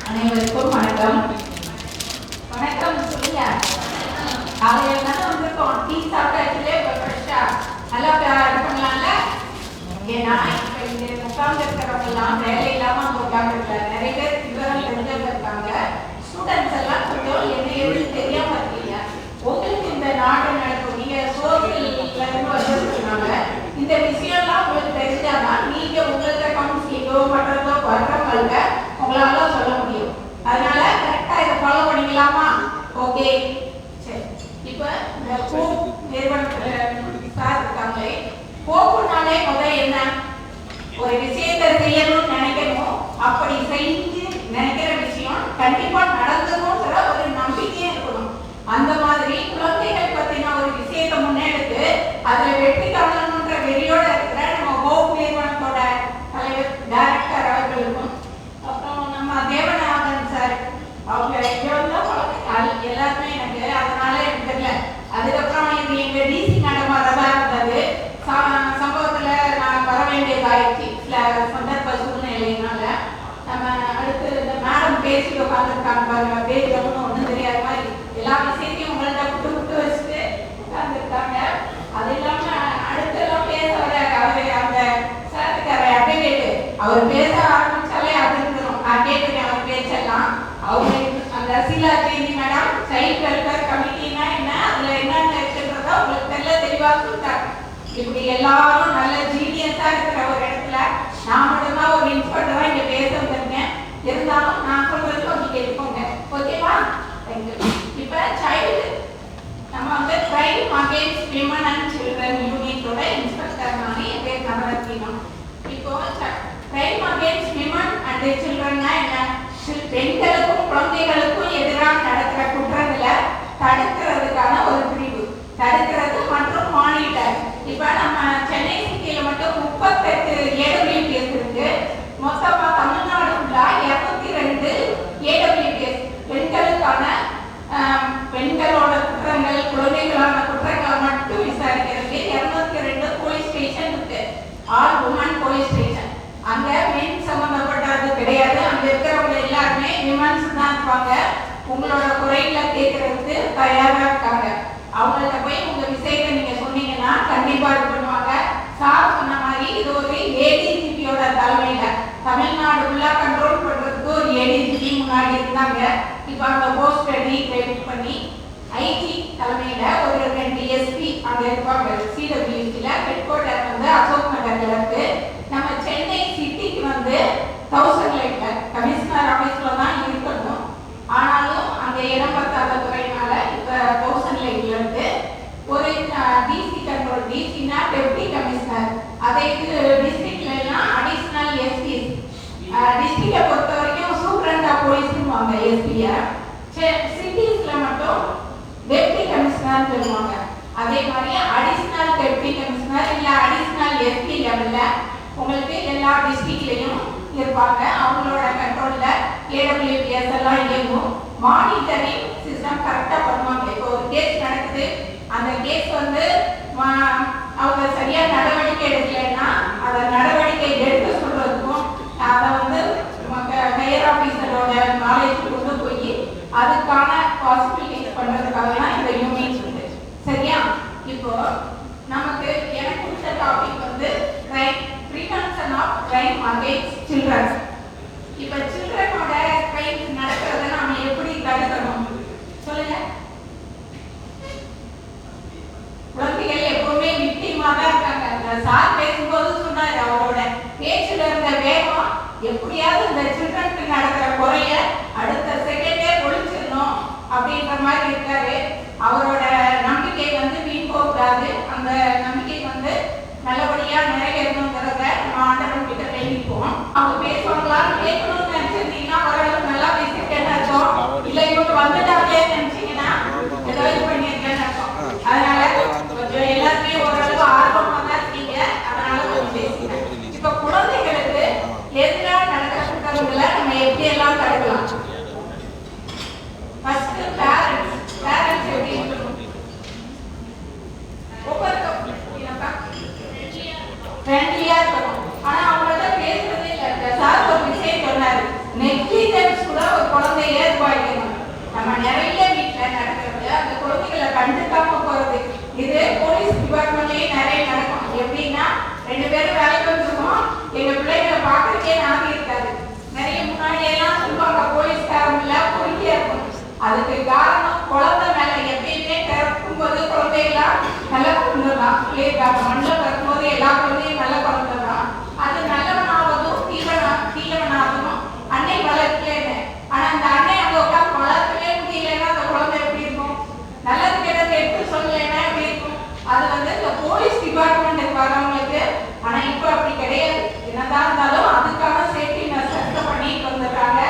அனைவருக்கும் வணக்கம். வணக்கம் சொல்லுங்க. காலையில தானே வந்திருக்கோம். டீ சாப்பிட்டாச்சுலே ஃப்ரெஷ்ஷா நல்லா இது பண்ணலாம்ல. ஏன்னா இப்போ இங்கே உட்கார்ந்து இருக்கிறவங்கலாம் வேலை இல்லாமல் அங்கே உட்காந்துருக்காங்க. நிறைய பேர் விவரம் தெரிஞ்சவங்க இருக்காங்க. ஸ்டூடெண்ட்ஸ் எல்லாம் கொஞ்சம் என்ன எதுவும் தெரியாமல் இருக்கீங்க. உங்களுக்கு இந்த நாடு நடக்கும், நீங்கள் சோசியல்லேருந்து வந்திருக்கனால இந்த விஷயம்லாம் உங்களுக்கு தெரிஞ்சாதான் நீங்கள் உங்களுக்கு கவுன்சிலிங்கோ பண்ணுறதோ வர்றவங்க உங்களால சொல்ல முடியும். அதனால கரெக்டா இதை ஃபாலோ பண்ணிக்கலாமா? ஓகே, சரி. இப்போ இந்த கோப் நிறுவனத்துல சார் இருக்காங்களே, கோப்புனாலே முதல் என்ன, ஒரு விஷயத்தை செய்யணும்னு நினைக்கணும். அப்படி செஞ்சு நினைக்கிற விஷயம் கண்டிப்பா நடந்துரும்ன்ற ஒரு நம்பிக்கையே இருக்கணும். அந்த மாதிரி குழந்தைகள் பத்தின ஒரு விஷயத்தை முன்னெடுத்து அதுல வெற்றி காணணும்ன்ற வெறியோட இருக்கிற நம்ம கோப் நிறுவனத்தோட தலைவர் டைரக்டர் அவர்களுக்கும் தேவநாதன் சார் அவங்க எல்லாருமே எனக்கு அதனால எனக்கு தெரியல. அதுக்கப்புறம் இது எங்க டிசி மேடம் வரதான் இருந்தது. சம்பவத்துல நான் வர வேண்டியதாயிடுச்சு சந்தர்ப்ப சூழ்நிலையினால. நம்ம அடுத்து இந்த மேடம் பேசி உட்காந்துருக்காங்க பாருங்க, பேசுறவங்க ஒன்றும் தெரியாத மாதிரி எல்லா விஷயத்தையும் உங்கள்கிட்ட விட்டு விட்டு வச்சுட்டு உட்காந்துருக்காங்க. அது இல்லாம அடுத்தெல்லாம் பேச வர அவர் அந்த சார் அட்வொகேட் அவர் பேச ஆரம்பிச்சாலே அது கேட்டுருக்கேன். அவர் பேச்செல்லாம் அவங்க அந்த சீலா தேவி மேடம் சைல்ட் வெல்ஃபேர் கமிட்டினா என்ன, அதுல என்னென்ன இருக்குன்றதா உங்களுக்கு தெளிவாக சொல்லிட்டாங்க. இப்படி எல்லாரும் நல்ல ஜீனியஸா இருக்கிற ஒரு இடத்துல நான் மட்டும்தான் ஒரு இன்ஸ்பெக்டரா இங்க பேச வந்திருக்கேன். இருந்தாலும் நான் சொல்றது கொஞ்சம் கேட்டுக்கோங்க, ஓகேவா? இப்ப சைல்டு நம்ம வந்து crime against women and children யூனிட்டோட இன்ஸ்பெக்டர் மாதிரி என் பேர் நவரத்னம். இப்போ கிரைம் அகேன்ஸ்ட் விமன் அண்ட் சில்ட்ரன்னா என்ன, பெண்களுக்கும் குழந்தைகளுக்கும் எதிராக நடக்கிற குற்றங்களை தடுக்கிறதுக்கான ஒரு பிரிவு, தடுக்கிறது மற்றும் மானிட்டர். இப்ப நம்ம சென்னை சிட்டியில மட்டும் 38 ஏடபிள்யூபிஎஸ் இருக்கு. மொத்தமா தமிழ்நாடு ஃபுல்லா 202 ஏடபிள்யூபிஎஸ் பெண்களுக்கான பெண்களோட குற்றங்கள் குழந்தைகளான குற்றங்களை மட்டும் விசாரிக்கிறதுக்கு 202 போலீஸ் ஸ்டேஷன் இருக்கு. All women police station. அங்க மென் சம்பந்தப்பட்டது கிடையாது. அங்க இருக்கிறவங்க எல்லாருமே விமன்ஸ் தான் இருப்பாங்க. உங்களோட குறைகளை கேட்கறதுக்கு தயாரா இருக்காங்க. அவங்கள்ட்ட போய் உங்க விஷயத்தை நீங்க சொன்னீங்கன்னா கண்டிப்பா இது பண்ணுவாங்க. சார் சொன்ன மாதிரி இது ஒரு ஏடிஜிபியோட தலைமையில தமிழ்நாடு ஃபுல்லா கண்ட்ரோல் பண்றதுக்கு ஒரு ஏடிஜிபி முன்னாடி இருந்தாங்க. இப்ப அந்த போஸ்ட் ரீக்ரியேட் பண்ணி ஐஜி தலைமையில ஒரு 2 எஸ்பி அங்க இருப்பாங்க. சிடபிள்யூசில ஹெட் குவார்ட்டர் வந்து அசோக் நகர்ல இருக்கு. நம்ம சென்னை சிட்டிக்கு வந்து 1000 லைட்ல கமிஷனர் ஆபீஸ்ல தான் இருக்கணும். ஆனாலும் அங்க இடம் பத்தாத துறையினால இப்ப 1000 லைட்ல இருந்து ஒரு டிசி கண்ட்ரோல், டிசினா டெப்டி கமிஷனர், அதை டிஸ்ட்ரிக்ட்ல எல்லாம் அடிஷனல் எஸ்பி. டிஸ்ட்ரிக்டை பொறுத்த வரைக்கும் சூப்பரண்ட் ஆஃப் போலீஸ்னுவாங்க எஸ்பியை. சிட்டிஸ்ல மட்டும் டெப்டி கமிஷனர் சொல்லுவாங்க. அதே மாதிரி அடிஷனல் டெப்டி கமிஷனர் இல்ல அடிஷனல் எஸ்பி லெவல்ல உங்களுக்கு எல்லா டிஸ்ட்ரிக்ட்லயும் இருப்பாங்க. அவங்களோட கண்ட்ரோல்ல ஏடபிள்யூபிஎஸ் எல்லாம் இயங்கும். மானிட்டரிங் சிஸ்டம் கரெக்டா பண்ணுவாங்க. இப்போ ஒரு கேஸ் நடக்குது, அந்த கேஸ் வந்து அவங்க சரியா நடவடிக்கை எடுக்கலைன்னா அதை நடவடிக்கை எடுக்க சொல்றதுக்கும் அதை வந்து ஹையர் ஆபீசரோட நாலேஜ் கொண்டு போய் அதுக்கான பாசிபிலிட்டிஸ் பண்றதுக்காக தான் இந்த யூனிட் இருக்கு. சரியா? இப்போ நமக்கு எனக்கு கொடுத்த டாபிக் வந்து prevention of crime against children. இப்ப சில்ட்ரனோட கிரைம் நடக்கிறத நாம எப்படி தடுக்கணும் சொல்லுங்க. குழந்தைகள் எப்பவுமே விக்டிமா தான் இருக்காங்க. சார் பேசும்போது சொன்னாரு அவரோட பேச்சுல இருந்த வேகம் எப்படியாவது இந்த சில்ட்ரனுக்கு நடக்கிற குறைய அடுத்த செகண்டே ஒழிச்சிடணும் அப்படின்ற மாதிரி இருக்காரு. அவரோட நம்பிக்கை வந்து வீண் போகக்கூடாது. அந்த நம்பிக்கை வந்து நல்லபடியா நிறைவேறணுங்கிறத நம்ம ஆண்டவன் கிட்ட வேண்டிப்போம். அவங்க பேசுவாங்களான்னு கேட்கணும்னு நினைச்சிருந்தீங்கன்னா ஓரளவுக்கு நல்லா பேசிருக்கேன்னு அர்த்தம். இல்ல இவங்க வந்துட்டாங்களே நினைச்சீங்கன்னா ஏதோ இது பண்ணியிருக்கேன்னு அர்த்தம். அதனால கொஞ்சம் எல்லாருமே ஓரளவு ஆர்வமா தான் இருக்கீங்க. அதனால கொஞ்சம் பேசுகிறேன். இப்ப குழந்தைகளுக்கு எதிராக நடக்கிற குற்றங்களை நம்ம எப்படி எல்லாம் தடுக்கலாம்? ஃபர்ஸ்ட் பேரண்ட்ஸ் எப்படி இருக்கணும்? ஃப்ரெண்ட்லியா இருக்கணும். ஆனா அவங்கள்ட்ட பேசுறதே இல்லை. சார் ஒரு விஷயம் சொன்னாரு, நெக்லிஜென்ஸ் கூட ஒரு குழந்தைய இதுவாகிக்கணும். நம்ம நிறைய வீட்டில் நடக்கிறது அந்த குழந்தைகளை கண்டுக்காம போறது. இது போலீஸ் டிபார்ட்மெண்ட்லயே நிறைய நடக்கும். எப்படின்னா 2 பேரும் வேலைக்கு வந்துருக்கோம், எங்க பிள்ளைங்களை பார்க்கறதுக்கே நாதி இருக்காது. நிறைய முன்னாடி எல்லாம் சொல்லுவாங்க போலீஸ்காரங்கள பொறுக்கியா இருக்கும். அதுக்கு காரணம் குழந்தை மேல எப்பயுமே பிறக்கும் போது குழந்தைகளா நல்ல குழந்தை தான் சொல்லியிருக்காங்க. மண்ணில் பிறக்கும்போது எல்லா குழந்தையும் நல்ல குழந்தை தான். அது நல்லவனாவதும் தீவனாவதும் அன்னை வளர்க்கல. ஆனா அந்த அன்னை அங்க உட்காந்து வளர்க்கவே முடியலன்னா அந்த குழந்தை எப்படி இருக்கும்? நல்லது கெட்டது எடுத்து சொல்லலைன்னா எப்படி இருக்கும்? அது வந்து இந்த போலீஸ் டிபார்ட்மெண்ட்டுக்கு வரவங்களுக்கு. ஆனா இப்ப அப்படி கிடையாது. என்னதான் இருந்தாலும் அதுக்கான சேஃப்டி மெஷர்ஸ் பண்ணிட்டு வந்துடுறாங்க.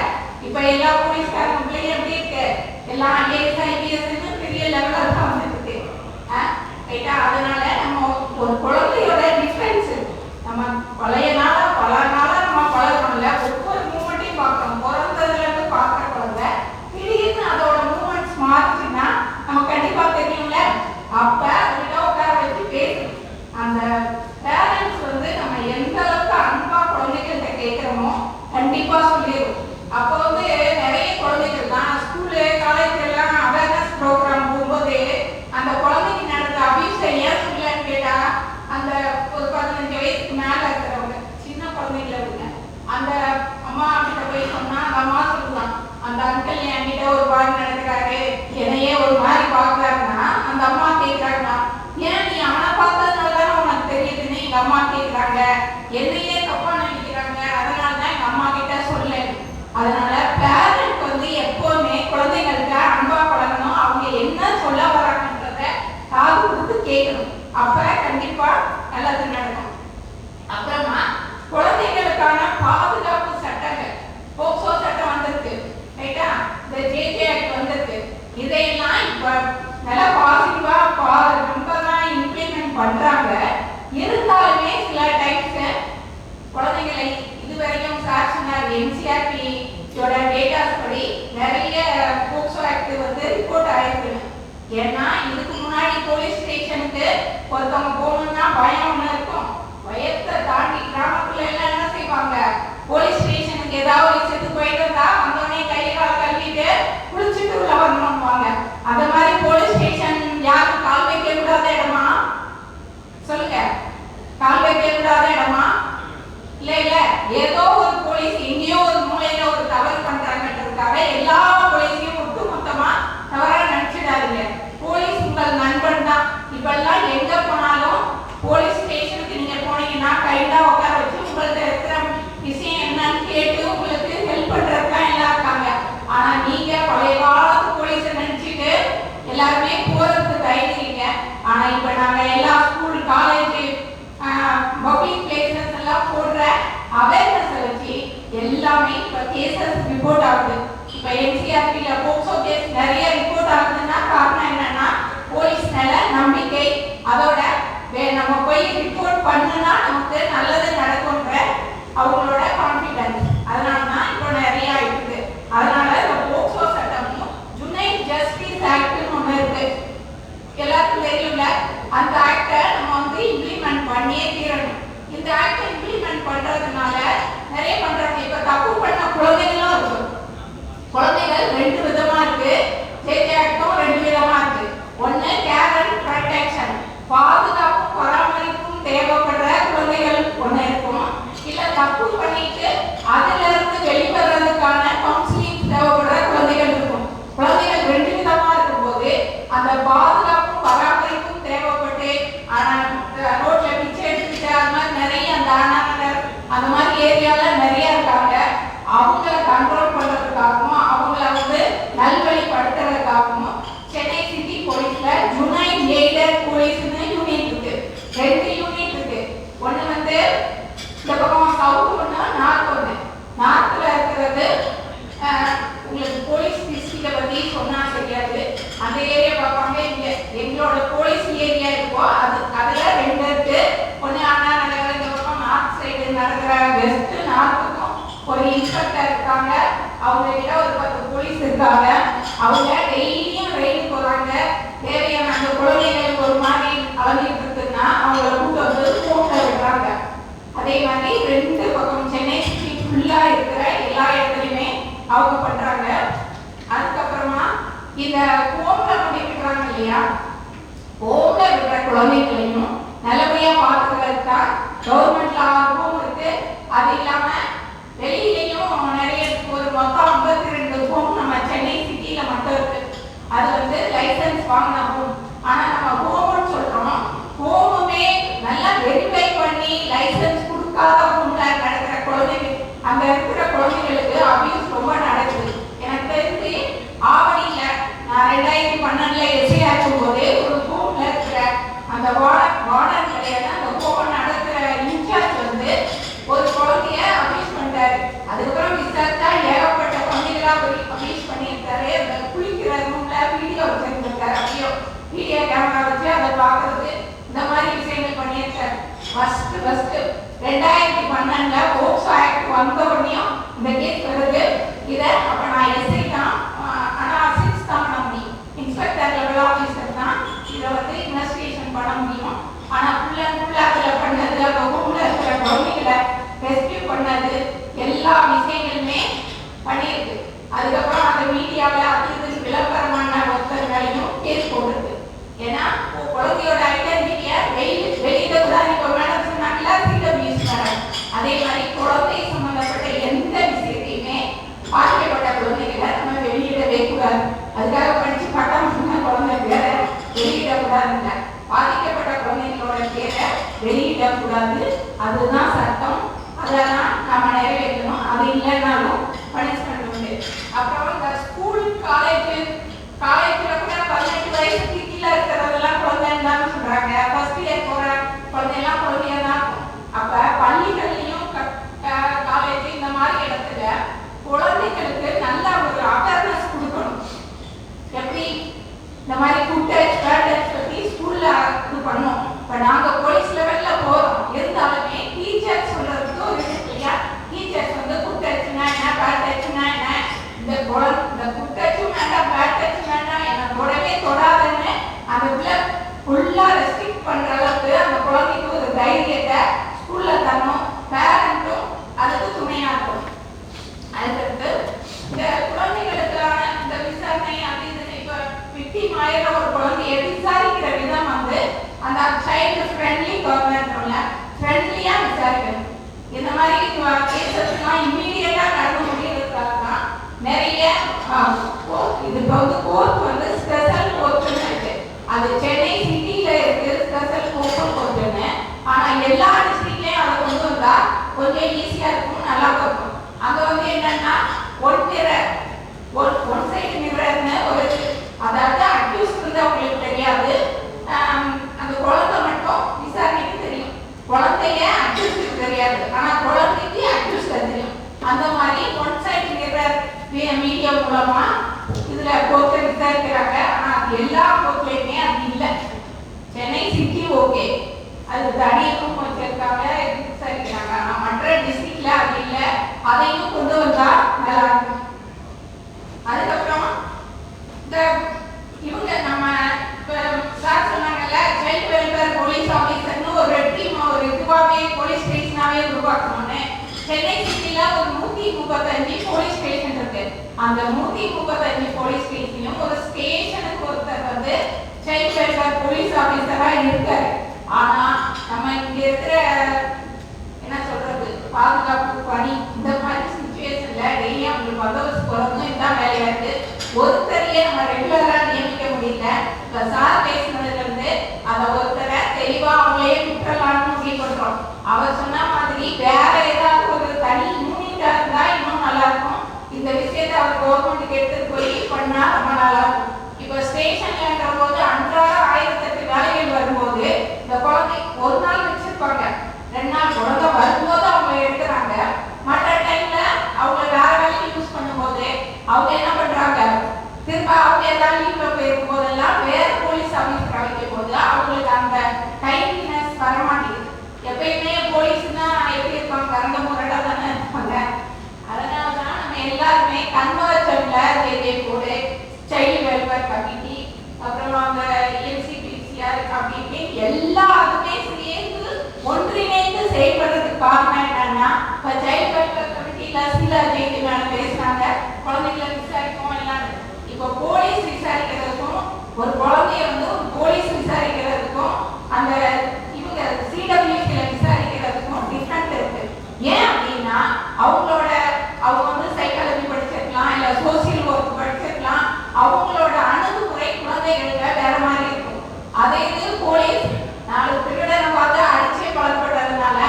இப்ப எல்லா போலீஸ்காரங்க பிள்ளைங்க எப்படி இருக்கு? எல்லாம் ஐஏஎஸ் ஐபிஎஸ்ன்னு பெரிய லெவல்ல தான் வந்துருக்கு. ரைட்டா? அதனால நம்ம ஒரு குழந்தையோட டிஃபரன்ஸ் நம்ம பல நாளா நம்ம பழகணும்ல. ஒவ்வொரு மூமெண்ட்டையும் பார்க்கணும். பிறந்ததுல இருந்து பார்க்குற குழந்தை திடீர்னு அதோட மூமெண்ட்ஸ் மாறுச்சுன்னா நம்ம கண்டிப்பா தெரியும்ல. அப்ப அதுகிட்ட உட்கார வச்சு பேசணும். அந்த பேரண்ட்ஸ் வந்து நம்ம எந்த அளவுக்கு அன்பா குழந்தைகள்கிட்ட கேட்கிறோமோ கண்டிப்பா சொல்லிடும். அப்போ வந்து நிறைய குழந்தைகள் தான் ஸ்கூலு காலேஜ் எல்லாம் அவேர்னஸ் ப்ரோக்ராம் போகும்போது அந்த குழந்தைக்கு நடந்த அபியூஸ் ஏன் சொல்லலன்னு கேட்டா, அந்த ஒரு 15 வயசுக்கு மேல இருக்கிறவங்க சின்ன குழந்தைங்கள இருங்க அந்த அம்மா கிட்ட போய் சொன்னா அந்த அம்மா சொல்லுவாங்க, அந்த அங்கிள் என்கிட்ட ஒரு மாதிரி நடக்கிறாரு, என்னையே ஒரு மாதிரி பார்க்கறாருன்னா அந்த அம்மா கேட்கறாங்கன்னா, ஏன் நீ அவனை பார்த்ததுனாலதான் உனக்கு தெரியுதுன்னு எங்க அம்மா கேட்கறாங்க, என்னையே தப்பா நினைக்கிறாங்க, அதனாலதான் எங்க அம்மா கிட்ட சொல்ல. அதனால பேரண்ட் வந்து எப்பவுமே குழந்தைகளுக்கு அன்பா பழகணும். அவங்க என்ன சொல்ல வராங்கன்றத காது கொடுத்து கேட்கணும். அப்ப கண்டிப்பா நல்லது நடக்கும். அப்புறமா குழந்தைகளுக்கான பாதுகாப்பு சட்டங்கள், போக்சோ சட்டம் வந்திருக்கு. ரைட்டா? இந்த ஜேஜே ஆக்ட் வந்திருக்கு. இதையெல்லாம் இப்ப நல்ல பாசிட்டிவா ரொம்ப தான் இம்ப்ளிமெண்ட் பண்றாங்க. இருந்தாலுமே சில டைம்ஸ் குழந்தைகளை இதுவரைக்கும் சார் சொன்னார் என்சிஆர்டியோட டேட்டாஸ் படி நிறைய போக்சோ ஆக்ட் வந்து ரிப்போர்ட் ஆயிருக்கு. ஏன்னா இதுக்கு முன்னாடி போலீஸ் ஸ்டேஷனுக்கு ஒருத்தவங்க போகணும்னா பயம் ஒண்ணு இருக்கும். பயத்தை தாண்டி கிராமத்துல எல்லாம் என்ன செய்வாங்க, போலீஸ் ஸ்டேஷனுக்கு ஏதாவது செத்து போயிட்டு இருந்தா வந்தோடனே கையை கால கழுவிட்டு குளிச்சுட்டு உள்ள வரணும்வாங்க. அந்த மாதிரி போலீஸ் ஸ்டேஷன் யாரும் கால் வைக்க கூடாத இடமா? சொல்லுங்க, கால் வைக்க கூடாத இடமா? இல்ல ஏதோ ஒரு போலீஸ் எங்கேயோ ஒரு மூலையில ஒரு தவறு பண்றாங்கன்றதுக்காக எல்லா போலீஸையும் ஒட்டு மொத்தமா தவறா நினைச்சிடாதீங்க. போலீஸ் உங்கள் நண்பன் தான். இப்பெல்லாம் எங்க போனாலும் போலீஸ் ஸ்டேஷனுக்கு நீங்க போனீங்கன்னா கைடா உட்கார வச்சு உங்கள்ட்ட இருக்கிற விஷயம் என்னன்னு கேட்டு உங்களுக்கு ஹெல்ப் பண்றதுதான் எல்லாம் இருக்காங்க. ஆனா நீங்க பழைய காலத்து போலீஸை நினைச்சிட்டு எல்லாருமே போறதுக்கு தயங்குறீங்க. ஆனா இப்ப நாங்க எல்லா ஸ்கூல் காலேஜ் பப்ளிக் பிளேசஸ் எல்லாம் போடுற அவேர்னஸ் வச்சு எல்லாமே இப்ப கேசஸ் ரிப்போர்ட் ஆகுது. இப்ப என்சிஆர்டில போக்சோ கேஸ் நிறைய ரிப்போர்ட் ஆகுதுன்னா காரணம் என்னன்னா போலீஸ் மேல நம்பிக்கை, அதோட நம்ம போய் ரிப்போர்ட் பண்ணுனா நமக்கு நல்லது நடக்கும்ன்ற அவங்களோட கான்ஃபிடன்ஸ். அதனாலதான் இப்போ நிறைய இருக்குது. அதனால இந்த போக்சோ சட்டமும் ஜுனைல் ஜஸ்டிஸ் ஆக்ட்னு ஒண்ணு இருக்கு, எல்லாருக்கும் தெரியும்ல. அந்த ஆக்டை நம்ம வந்து இம்ப்ளிமெண்ட் பண்ணியே தீரணும். இந்த ஆக்டை இம்ப்ளிமெண்ட் பண்றதுனால நிறைய பண்றாங்க. இப்ப தப்பு பண்ண குழந்தைகளும் இருக்கு. குழந்தைகள் 2 விதமா இருக்கு. ஜேஜே ஆக்டும் 2 விதமா இருக்கு. ஒன்னு கேர் அண்ட் ப்ரொடெக்ஷன், பாதுகாப்பும் பராமரிப்பும் தேவைப்படுற குழந்தைகள் ஒண்ணு இருக்கும். இல்ல தப்பு பண்ணிட்டு அதுல இருந்து வெளிவரதுக்கான கவுன்சிலிங் தேவைப்படுற குழந்தைகள் இருக்கும். குழந்தைகள் 2 விதமா இருக்கும் போது அந்த பாதுகாப்பும் பராமரிப்பும் தேவைப்பட்டு ரோட்ல பிச்சை எடுத்துட்டு அது மாதிரி நிறைய அந்த அனாநகர் அந்த மாதிரி ஏரியால நிறைய இருக்காங்க. அவங்கள கண்ட்ரோல் பண்றதுக்காகவும் அவங்கள வந்து நல்வழிப்படுத்துறதுக்காகவும் சென்னை சிட்டி போலீஸ்ல ஜுனைல் எய்டட் போலீஸ்னு யூனிட் இருக்கு. 2 யூனிட் இருக்கு. ஒண்ணு வந்து இந்த பக்கம் சவுத் ஒண்ணு, நார்த் ஒண்ணு. நார்த்ல இருக்கிறது உங்களுக்கு போலீஸ் டிஸ்ட்ரிக்ட பத்தி சொன்னா தெரியாது. அந்த ஏரியா பார்ப்பாங்க. இங்க எங்களோட போலீஸ் ஏரியா இருக்கோ அதுல 2 இருக்கு. ஒண்ணு அண்ணா நகர், இந்த பக்கம் நார்த் சைடு நடக்கிற வெஸ்ட் நார்த்துக்கும் ஒரு இன்ஸ்பெக்டர் இருக்காங்க. அவங்க கிட்ட ஒரு 10 போலீஸ் இருக்காங்க. அவங்க டெய்லியும் ரெய்டு போறாங்க. தேவையான அந்த குழந்தைகளுக்கு ஒரு மாதிரி அலஞ்சிட்டு இருக்குன்னா அவங்கள கூட்டு வந்து போட்டோ விடுறாங்க. அதே மாதிரி 2 பக்கம் சென்னை சிட்டி ஃபுல்லா இருக்கிற எல்லா இடத்துலையுமே அவங்க பண்றாங்க. அதுக்கப்புறமா இந்த ஹோம்ல கொண்டு விடுறாங்க இல்லையா, ஹோம்ல விடுற குழந்தைகளையும் நல்லபடியா பார்த்துக்கிறதுக்கா கவர்மெண்ட்ல ஆர்வம் இருக்கு. அது இல்லாம வெளியிலையும் நிறைய ஒரு மொத்தம் 52 ஹோம் நம்ம சென்னை சிட்டியில மட்டும் இருக்கு. அது வந்து லைசன்ஸ் வாங்கின ஹோம். ஆனா நம்ம ஹோம்னு சொல்றோம். ஹோமுமே நல்லா வெரிஃபை பண்ணி லைசன்ஸ் கொடுக்காத ஹோம்ல நடக்கிற குழந்தைங்க, அங்க இருக்கிற குழந்தைங்களுக்கு அபியூஸ் ரொம்ப நடக்குது. எனக்கு தெரிஞ்சு ஆவணியில நான் 2012 எஸ்ஐ ஆகும் போது ஒரு ஹோம்ல இருக்கிற அந்த வார்டன் கிடையாது, அந்த ஹோம் நடக்கிற இன்சார்ஜ் வந்து ஒரு குழந்தைய அபியூஸ் பண்ணிட்டாரு. அதுக்கப்புறம் விசாரிச்சா ஏகப்பட்ட குழந்தைகளா அபியூஸ் பண்ணியிருக்காரு. அந்த குளிக்கிற ரூம்ல வீடியோ வச்சிருந்திருக்காரு. அப்படியோ வீடியோ கேமரா வச்சு அதை பார்க்கறது, இந்த மாதிரி விஷயங்கள் பண்ணியிருக்காரு. ஃபர்ஸ்ட் 2012 போக்சோ ஆக்ட் வந்த உடனேயும் இந்த கேஸ் வருது. இதை அப்ப நான் எஸ்ஐ தான், ஆனா அசிஸ்ட் தான் பண்ண முடியும், இன்ஸ்பெக்டர் லெவல் ஆஃபீஸர் தான் இதை வந்து இன்வெஸ்டிகேஷன் பண்ண முடியும். ஆனா ஃபுல் அண்ட் ஃபுல் அதில் பண்ணது, அந்த ஹோம்ல இருக்கிற குழந்தைகளை ரெஸ்கியூ பண்ணது, எல்லா விஷயங்களுமே பண்ணியிருக்கு. அதுக்கப்புறம் அந்த மீடியாவில் அது இது விளம்பரமான ஒருத்தர்களையும் கேஸ் போட்டிருக்கு. ஏன்னா குழந்தையோட ஐடென்டிட்டியை வெளியிட கூடாது. இப்போ மேடம் சொன்னாங்களா சிடபிள்யூஸ் மேடம், அதே மாதிரி குழந்தை சம்பந்தப்பட்ட எந்த விஷயத்தையுமே பாதிக்கப்பட்ட குழந்தைகளை நம்ம வெளியிடவே கூடாது. அதுக்காக படிச்சு பட்டம் சொன்ன குழந்தை பேரை வெளியிடக்கூடாதுங்க. பாதிக்கப்பட்ட குழந்தைங்களோட பேரை வெளியிடக்கூடாது. அதுதான் சட்டம். அதெல்லாம் நம்ம நிறைவேற்றணும். அது இல்லைன்னாலும் பனிஷ்மெண்ட் உண்டு. அப்புறம் இந்த ஸ்கூல் காலேஜில் கூட 18 வயசுக்கு கீழே இருக்கிறதெல்லாம் குழந்தைன்னு தானே சொல்றாங்க. ஃபர்ஸ்ட் இயர் போற குழந்தையெல்லாம் குழந்தையா தான் இருக்கும். அப்ப பள்ளிகள்லையும் காலேஜ் இந்த மாதிரி இடத்துல குழந்தைகளுக்கு நல்ல ஒரு அவேர்னஸ் கொடுக்கணும். எப்படி இந்த மாதிரி குட் டச் பேட் டச் பத்தி ஸ்கூல்ல இது பண்ணோம். இப்ப நாங்க போலீஸ் லெவல்ல போறோம், இருந்தாலுமே டீச்சர்ஸ் சொல்றதுக்கு ஒரு இல்லையா, டீச்சர்ஸ் வந்து குட் டச்னா என்ன, பேட் டச்னா என்ன, இந்த குட் டச்சும் வேண்டாம் பேட் டச் வேண்டாம், என்ன தொடவே தொடாதுன்னு அந்த ஃபுல்லா ரெஸ்ட்ரிக்ட் பண்ற அளவுக்கு அந்த குழந்தைக்கு ஒரு தைரியத்தை ஸ்கூல்ல தரணும். பேரண்ட்டும் அதுக்கு துணையா இருக்கும். அதுக்கடுத்து இந்த குழந்தைகளுக்கான இந்த விசாரணை அது இது, இப்ப விக்டிம் ஆயிர ஒரு குழந்தைய விசாரிக்கிற விதம் வந்து அந்த சைல்டு ஃப்ரெண்ட்லி கவர்மெண்ட்ல ஃப்ரெண்ட்லியா விசாரிக்கணும். இந்த மாதிரி கேசஸ்லாம் இம்மீடியட்டா நடந்து முடியறதுக்காக தான் நிறைய இது வந்து கோர்ட் வந்து ஸ்பெஷல் கோர்ட்னு இருக்கு. அது சென்னை சிட்டியில இருக்கு ஸ்பெஷல் கோர்ட்னு. ஆனா எல்லா டிஸ்ட்ரிக்ட்லயும் அதை கொண்டு வந்தா கொஞ்சம் ஈஸியா இருக்கும், நல்லா இருக்கும். அங்க வந்து என்னன்னா ஒன் சைடு மிரர்னு ஒரு, அதாவது அக்யூஸ் வந்து அவங்களுக்கு தெரியாது, அந்த குழந்தை மட்டும் விசாரணைக்கு தெரியும். குழந்தைய அக்யூஸ்க்கு தெரியாது, ஆனா குழந்தைக்கு அக்யூஸ் தெரியும். அந்த மாதிரி ஒன் சைடு மிரர் மீடியா மூலமா இதுல கோர்ட்டை விசாரிக்கிறாங்க. ஆனா அது எல்லா கோர்ட்லயுமே அது இல்லை. சென்னை சிட்டி ஓகே, அது தனியும் கொஞ்சம் இருக்காங்க விசாரிக்கிறாங்க. ஆனா மற்ற டிஸ்ட்ரிக்ட்ல அது இல்லை. அதையும் கொண்டு வந்தா நல்லா இருக்கும். அதுக்கப்புறம் இந்த இவங்க நம்ம சார் சொன்னாங்கல்ல, சைல்ட் வெல்ஃபேர் போலீஸ் ஆஃபீஸர்னு ஒரு டீம் ஒரு இதுவாகவே போலீஸ் ஸ்டேஷனாகவே உருவாக்கணும்னு சென்னை சிட்டியில ஒரு 135 போலீஸ் ஸ்டேஷன் இருக்கு. அந்த 135 போலீஸ் ஸ்டேஷன்லயும் ஒரு ஸ்டேஷனுக்கு ஒருத்தர் வந்து சைல்ட் வெல்ஃபேர் போலீஸ் ஆஃபீஸரா இருக்காரு. ஆனா நம்ம இங்க இருக்கிற என்ன சொல்றது பாதுகாப்பு பணி இந்த மாதிரி சிச்சுவேஷன்ல டெய்லி அவங்களுக்கு பந்தோபஸ்து போறதும் இதான் வேலையா இருக்கு. ஒருத்தரையே நம்ம ரெகுலரா நியமிக்க முடியல. இப்ப சார் பேசினதுல இருந்து அந்த ஒருத்தரை தெளிவா அவங்களையே விட்டுறலாம்னு முடிவு பண்றோம். அவர் சொன்ன மாதிரி வேற ஏதாவது ஒரு தனி யூனிட்டா இருந்தா இன்னும் நல்லா இருக்கும். இந்த விஷயத்தை அவர் கவர்மெண்ட்டுக்கு எடுத்துட்டு போய் பண்ணா ரொம்ப நல்லா இருக்கும். இப்ப ஸ்டேஷன்லன்ற போது அன்றாட 1008 வேலைகள் வரும்போது இந்த குழந்தை ஒரு நாள் வச்சிருப்பாங்க, 2 நாள் குழந்தை வரும்போது அவங்க எடுக்கிறாங்க. மற்ற டைம்ல அவங்க வேற வேலைக்கு யூஸ் பண்ணும்போது அவங்க என்ன பண்றாங்க, திரும்ப அவங்க ஏதாவது லீவ்ல போயிருக்கும் போதெல்லாம் வேற போலீஸ் ஆஃபீஸர் வைக்கும் போது அவங்களுக்கு அந்த டைம்னஸ் வரமாட்டேங்குது. எப்பயுமே போலீஸ்னா எப்படி இருப்பாங்க, கரண்ட முரடா தானே இருப்பாங்க. அதனாலதான் நம்ம எல்லாருமே கன்வர்ஜன்ல போடு சைல்டு வெல்ஃபேர் கமிட்டி, அப்புறம் அந்த என்சிபிசிஆர் கமிட்டி எல்லாருமே சேர்ந்து ஒன்றிணைந்து செயல்படுறதுக்கு காரணம் என்னன்னா, இப்ப சைல்டு வெல்ஃபேர் கமிட்டியில சில ஜெயிட்டு பேசுறாங்க. குழந்தைகளை விசாரிப்போம் எல்லாம். இப்போ போலீஸ் விசாரிக்கிறதுக்கும் ஒரு குழந்தைய வந்து ஒரு போலீஸ் விசாரிக்கிறதுக்கும் அந்த இவங்க சிடபிள்யூசில விசாரிக்கிறதுக்கும் டிஃப்ரெண்ட் இருக்கு. ஏன் அப்படின்னா அவங்க வந்து சைக்காலஜி படிச்சிருக்கலாம், இல்ல சோசியல் ஒர்க் படிச்சிருக்கலாம். அவங்களோட அணுகுமுறை குழந்தைகள்ல வேற மாதிரி இருக்கும். அதே இது போலீஸ் 4 திருடனை பார்த்து அடிச்சே பழக்கப்பட்டதுனால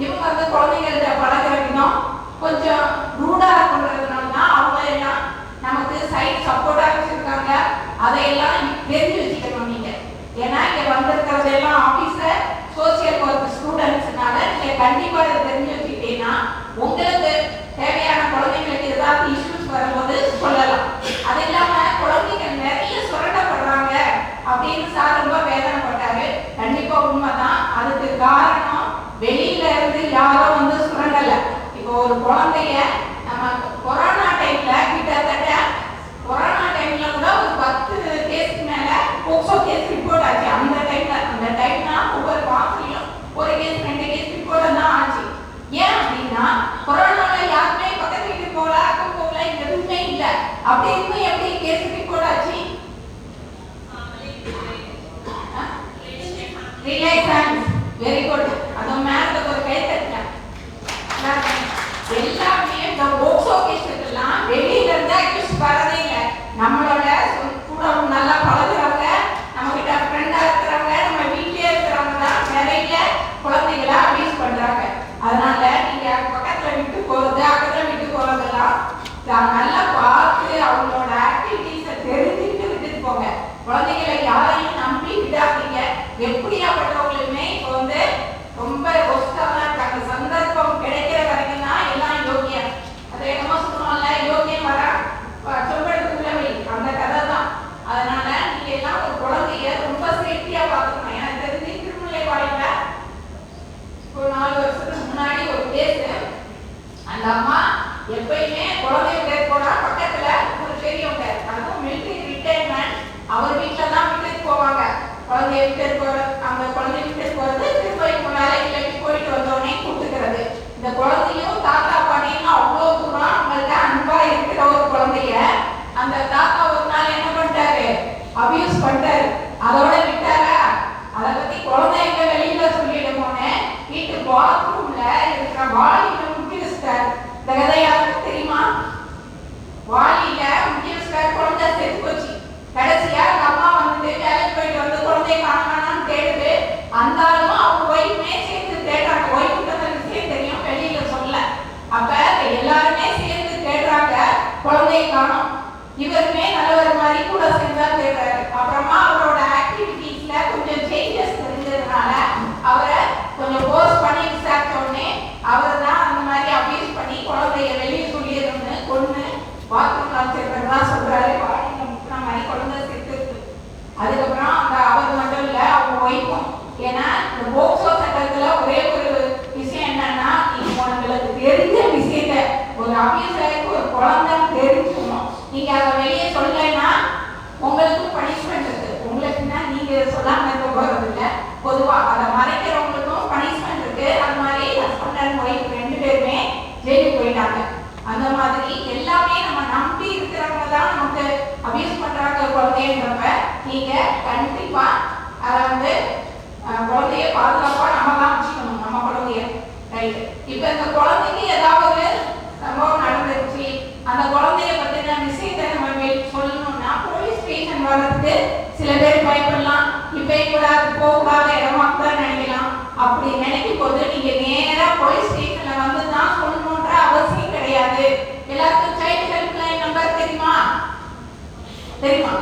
இவங்க வந்து குழந்தைகள்கிட்ட பழகிற விதம் கொஞ்சம் ரூடா கொண்டதுனால தான் அவங்க எல்லாம் நமக்கு சைட் சப்போர்ட்டா வச்சிருக்காங்க. அதையெல்லாம் தெரிஞ்சு வச்சுக்கணும் நீங்க. ஏன்னா இங்க வந்திருக்கிறது எல்லாம் ஆபீசர் சோசியல் ஒர்க் ஸ்டூடெண்ட்ஸ்னால நீங்க கண்டிப்பா இதை தெரிஞ்சு வச்சுக்கிட்டீங்கன்னா உங்களுக்கு தேவையான குழந்தைங்களுக்கு ஏதாவது இஷ்யூஸ் வரும்போது சொல்லலாம். அது இல்லாம குழந்தைகள் நிறைய சுரண்டப்படுறாங்க அப்படின்னு சார் ரொம்ப வேதனைப்பட்டாரு. கண்டிப்பா உண்மைதான். அதுக்கு காரணம் வெளியில இருந்து யாரும் வந்து சுரண்டல. இப்போ ஒரு குழந்தைய நம்ம கொரோனா டைம்ல கிட்டத்தட்ட கொரோனா டைம்ல கூட ஒரு 10 கேஸ்க்கு மேல போக்சோ கேஸ் ரிப்போர்ட் ஆச்சு. அந்த டைம்னா ஒவ்வொரு மாசத்துலயும் ஒரு கேஸ் 2 கேஸ் ரிப்போர்ட் தான் ஆச்சு. ஏன் அப்படின்னா கொரோனால யாருமே பக்கத்து வீட்டுக்கு போகல, அக்கம் போகல, எதுவுமே இல்லை. அப்படி இருக்கும் எப்படி கேஸ் ரிப்போர்ட் ஆச்சு? Relations very good. அது மேல ஒரு கை தட்டலாம். எல்லாமே இந்த போக்சோ கேஸுக்கெல்லாம் வெளியில இருந்தா அக்யூஸ் வரதே இல்லை. நம்மளோட கூட நல்லா பழகுறவங்க, நம்ம கிட்ட ஃப்ரெண்டா இருக்கிறவங்க, நம்ம வீட்லயே இருக்கிறவங்க தான் நிறைய குழந்தைகளை அபியூஸ் பண்றாங்க. அதனால நீங்க பக்கத்துல விட்டு போறது, அக்கத்துல விட்டு போறதெல்லாம் நல்லா பார்த்து அவங்களோட ஆக்டிவிட்டிஸை தெரிஞ்சுக்கிட்டு விட்டுட்டு போங்க. குழந்தைகளை யாரையும் நம்பி விடாதீங்க. எப்படியாப்பட்டவங்களுமே இப்போ வந்து ரொம்ப ஒஸ்டா தான் இருக்காங்க. சந்தர்ப்பம் கிடைக்கிற வரைக்கும் தான் எல்லாம் யோகியம். அதை என்னமோ சொல்லுவாங்கல்ல, யோகியம் வர சொல்படுத்துள்ளவை, அந்த கதை தான். அதனால நீங்க எல்லாம் ஒரு குழந்தைய ரொம்ப சேஃப்டியா பார்த்துக்கணும். எனக்கு தெரிஞ்சு திருமலைவாயில ஒரு 4 வருஷத்துக்கு முன்னாடி ஒரு கேஸ். அந்த அம்மா எப்பயுமே குழந்தைய பேர் போனா பக்கத்துல ஒரு பெரியவங்க, அதுவும் மிலிட்டரி ரிட்டையர்மெண்ட், அவர் வீட்டுல தான் வீட்டுக்கு போவாங்க. குழந்தைய வீட்டுக்கு போறது, அந்த குழந்தைய வீட்டுக்கு போறது, திரும்ப இப்போ வேலைக்கு போயிட்டு வந்தோடனே கூட்டுக்கிறது. இந்த குழந்தையும் தாத்தா பாட்டியும் அவ்வளோ தூரம் அவங்கள்ட்ட அன்பா இருக்கிற ஒரு குழந்தைய அந்த தாத்தா ஒரு நாள் என்ன பண்ணிட்டாரு, அபியூஸ் பண்ணிட்டாரு. அதோட விட்டாரா? அதை பத்தி குழந்தை எங்க வெளியில சொல்லிட்டு போனேன். வீட்டு பாத்ரூம்ல இருக்கிற வாளியில முக்கி வச்சிட்டாரு. இந்த கதை யாருக்கு தெரியுமா? வாளியில முக்கி வச்சிட்டாரு. குழந்தை செத்து போச்சு. கடைசியா அம்மா வந்து வேலைக்கு போயிட்டு வந்து குழந்தைய காணான்னு தேடுது. அந்த ஆளும் அவங்க ஒய்ஃபுமே சேர்ந்து தேடுறாங்க. ஒய்ஃபுக்கு அந்த விஷயம் தெரியும், வெளியில சொல்ல. அப்ப எல்லாருமே சேர்ந்து தேடுறாங்க, குழந்தைய காணோம். இவருமே நல்லவர் மாதிரி கூட சேர்ந்தா தேடுறாரு. அப்புறமா அவரோட ஆக்டிவிட்டீஸ்ல கொஞ்சம் சேஞ்சஸ் தெரிஞ்சதுனால அவரை கொஞ்சம் போஸ்ட் பண்ணி விசாரிச்ச உடனே அவர் தான் அந்த மாதிரி அபியூஸ் பண்ணி குழந்தைய வெளியே சொல்லிடுன்னு கொண்டு பாத்ரூம்ல வச்சிருக்கிறதா சொல்றாரு. வாடியில முக்கிற மாதிரி குழந்தை செத்து. அதுக்கப்புறம் அந்த அவர் மட்டும் இல்ல, அவங்க ஒய்ஃபும். ஏன்னா இந்த போக்சோ சட்டத்துல ஒரே ஒரு விஷயம் என்னன்னா, உங்களுக்கு தெரிஞ்ச விஷயத்த ஒரு அபியூசருக்கு ஒரு குழந்தை தெரிஞ்சுக்கணும். நீங்க அதை வெளியே சொல்லலைன்னா உங்களுக்கு பனிஷ்மெண்ட் இருக்கு. உங்களுக்குன்னா நீங்க சொல்லாம இருக்க போறது இல்லை. பொதுவா அதை மறைக்கிறவங்களுக்கும் பனிஷ்மெண்ட் இருக்கு. அது மாதிரி ஹஸ்பண்ட் அண்ட் ஒய்ஃப் 2 பேருமே ஜெயிலுக்கு போயிட்டாங்க. அந்த மாதிரி எல்லாமே நம்ம நம்பி இருக்கிறவங்க தான் நமக்கு அபியூஸ் பண்றாங்க குழந்தைன்றப்ப நீங்க கண்டிப்பா அதை வந்து குழந்தைய பாதுகாப்பா நம்ம தான் வச்சுக்கணும், நம்ம குழந்தைய. ரைட். இப்ப இந்த குழந்தைக்கு ஏதாவது சம்பவம் நடந்துருச்சு, அந்த குழந்தைய பத்தின விஷயத்தை நம்ம சொல்லணும்னா போலீஸ் ஸ்டேஷன் வர்றதுக்கு சில பேர் பயப்படலாம். இப்ப கூட போகக்கூடாத இடமா கூட நினைக்கலாம். அப்படி நினைக்கும் போது நீங்க நேரா போலீஸ் ஸ்டேஷன்ல வந்து தான் சொல்லணும்ன்ற அவசியம் கிடையாது. எல்லாருக்கும் சைல்ட் ஹெல்ப் லைன் நம்பர் தெரியுமா? தெரியுமா?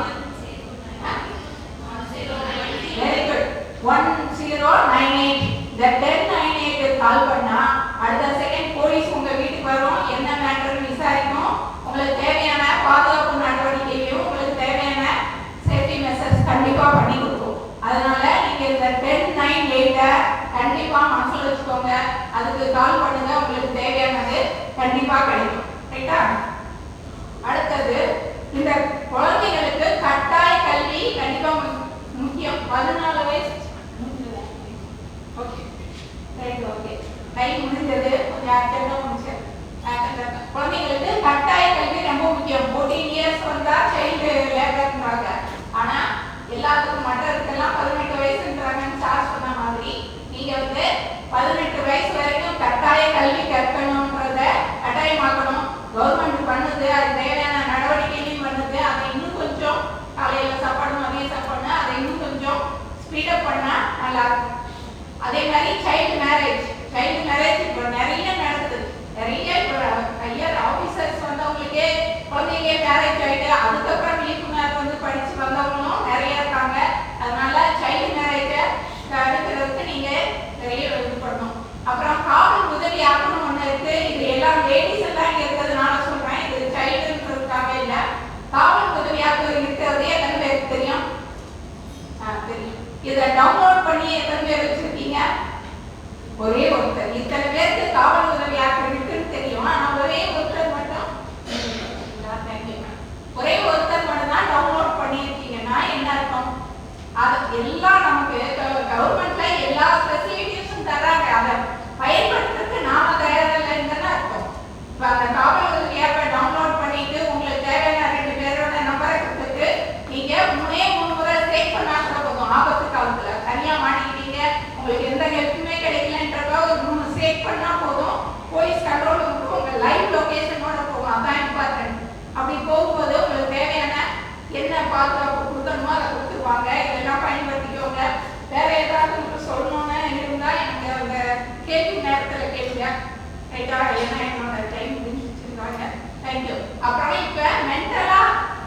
Very good. 1098. இந்த 1098 கால் பண்ணா அடுத்த செகண்ட் போலீஸ் உங்க வீட்டுக்கு வரும். என்ன மேட்டர்னு விசாரிக்கும். உங்களுக்கு தேவையான பாதுகாப்பு நடவடிக்கையும் உங்களுக்கு தேவையான சேஃப்டி மெஷர்ஸ் கண்டிப்பா பண்ணி கொடுக்கும். அதனால நீங்க இந்த 1098 கண்டிப்பா மனசுல வச்சுக்கோங்க. அதுக்கு கால் பண்ணுங்க, உங்களுக்கு தேவையானது கண்டிப்பா கிடைக்கும். ரைட்டா? அடுத்தது இந்த குழந்தைகளுக்கு கட்டாய கல்வி கண்டிப்பா முக்கியம். 14 வயசு ஓகே ரைட். ஓகே, டைம் முடிஞ்சது. கொஞ்சம் அர்ஜென்ட்டா முடிச்சு. குழந்தைங்களுக்கு கட்டாய கல்வி ரொம்ப மேரேஜ் ஆயிட்டு அதுக்கப்புறம் விழிப்புணர்வு வந்து படிச்சு வந்தவங்களும் நிறைய இருக்காங்க. அதனால சைல்டு மேரேஜை தடுக்கிறதுக்கு நீங்க நிறைய இது பண்ணணும். அப்புறம் காவல் உதவியாக்கணும் ஒண்ணு இருக்கு. இது எல்லாம் லேடிஸ் எல்லாம் இங்க இருக்கிறதுனால சொல்றேன், இது சைல்டுன்றதுக்காக இல்ல. காவல் உதவியாக இருக்கிறது எத்தனை பேருக்கு தெரியும்? தெரியும். இதை டவுன்லோட் பண்ணி எத்தனை பேர் வச்சிருக்கீங்க? ஒரே ஒருத்தர். இத்தனை பேருக்கு காவல் உதவியாக இருக்குன்னு தெரியும், ஆனா ஒரே ஒருத்தர் மட்டும் ஒரே ஒருத்தர் மட்டும் தான் டவுன்லோட் பண்ணியிருக்கீங்கன்னா என்ன அர்த்தம்? அது எல்லாம் நமக்கு கவர்மெண்ட்ல எல்லா ஃபெசிலிட்டிஸும் தர்றாங்க, அதை பயன்படுத்துறதுக்கு நாம தயாரில்லைன்னு அர்த்தம். இப்போ அந்த காவல் உதவி ஆப்பை டவுன்லோட் பண்ணிட்டு உங்களுக்கு தேவையான 2 பேரோட நம்பரை கொடுத்துட்டு நீங்க 3 முறை சேவ் பண்ணா கூட போதும். ஆபத்து காலத்துல தனியா மாட்டிக்கிட்டீங்க, உங்களுக்கு எந்த ஹெல்ப்புமே கிடைக்கலன்றப்ப ஒரு 3 சேவ் பண்ணா போதும், போலீஸ் கண்ட்ரோல் விட்டு உங்க லைவ் லொகேஷனோட போகும். அதான் இம்பார்ட்டன்ட். அப்படி போகும்போது உங்களுக்கு தேவையான என்ன பாதுகாப்பு கொடுக்கணுமோ அதை கொடுத்துருவாங்க. இதெல்லாம் பயன்படுத்திக்கோங்க. வேற ஏதாவது உங்களுக்கு சொல்லணும்னு இருந்தா எனக்கு அந்த கேள்வி நேரத்தில் கேளுங்க. ரைட்டா? ஏன்னா என்னோட டைம் முடிஞ்சிருக்காங்க. தேங்க்யூ. அப்புறம் இப்போ மென்டலா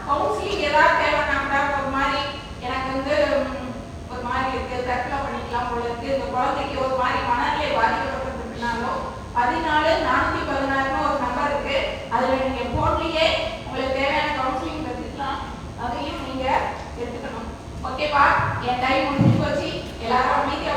கவுன்சிலிங் ஏதாவது தேவைன்னா கூட ஒரு மாதிரி எனக்கு வந்து ஒரு மாதிரி இருக்கு, தற்கொலை பண்ணிக்கலாம் போல இருக்கு, இந்த குழந்தைக்கு ஒரு மாதிரி மனநிலை பாதிக்கப்பட்டிருக்குனாலோ 14 416 ஒரு நம்பர் இருக்கு. அதுல நீங்க போன்லயே உங்களுக்கு தேவையான கவுன்சிலிங் பத்திக்கலாம், அதையும் நீங்க எடுத்துக்கணும். ஓகேவா? என் டைம் முடிஞ்சு போச்சு. எல்லாரும் அமைதியா